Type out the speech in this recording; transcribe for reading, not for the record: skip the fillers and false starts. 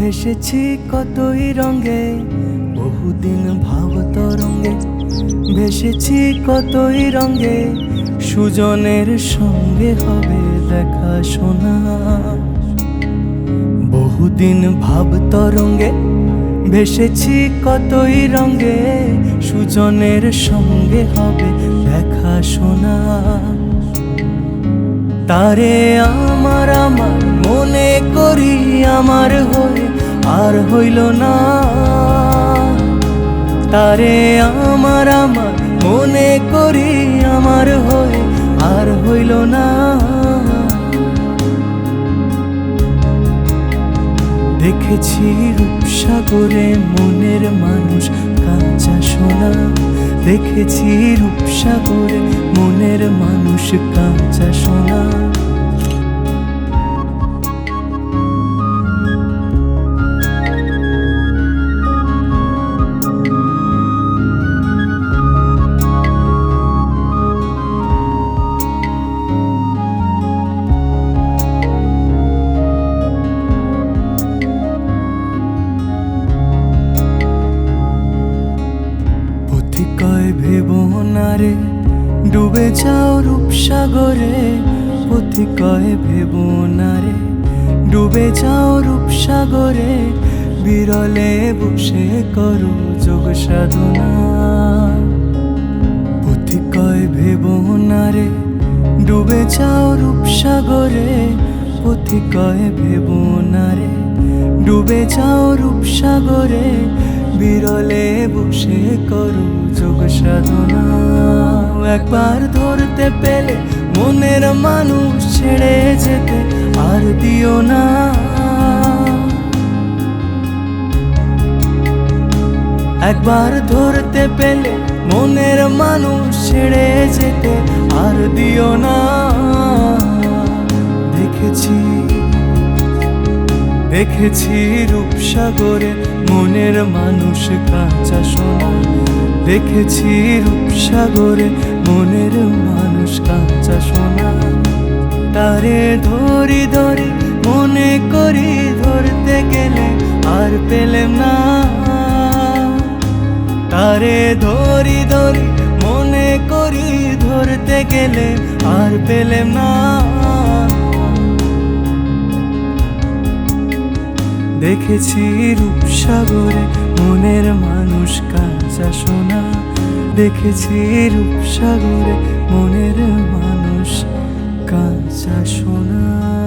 ভেসেছি কতই রঙে, বহুদিন ভাব তরঙ্গে। ভেসেছি কতই রঙে, সুজনের সঙ্গে হবে দেখা শোনা। বহুদিন ভাব তরঙ্গে ভেসেছি কতই রঙে, সুজনের সঙ্গে হবে দেখা শোনা। তারে আমার আমার মনে করি আমার হয়ে আর হইল না। তারে আমার আমার মনে করি আমার হয়ে আর হইল না। দেখেছি রূপসাগরে মনের মানুষ কাঁচা সোনা। দেখেছি রূপসাগরে মনের মানুষ কাঁচা সোনা। কয় ভেবো না রে ডুবে যাও রূপসাগরে। পথি কয় ভেবো না রে ডুবে যাও রূপসাগরে। বিরলে বসে করো যোগ সাধনা। পথি কয় ভেবো না রে ডুবে যাও রূপসাগরে। পথি কয় ভেবো না রে ডুবে যাও রূপসাগরে। বিরলে বসে করো যোগ সাধনা। একবার ধরতে পেলে মনের মানুষ ছেড়ে যেতে আর দিও না। একবার ধরতে পেলে মনের মানুষ ছেড়ে যেতে আর দিও না। দেখেছি রূপসাগরে মনের মানুষ কাঁচা সোনা। দেখেছি রূপসাগরে মনের মানুষ কাঁচা সোনা। তারে ধরি ধরি মনে করি ধরতে গেলে আর পেলেম না। তারে ধরি ধরি মনে করি ধরতে গেলে আর পেলেম না। দেখেছি রূপসাগরে মনের মানুষ কাঁচা সোনা। দেখেছি রূপসাগরে মনের মানুষ কাঁচা সোনা।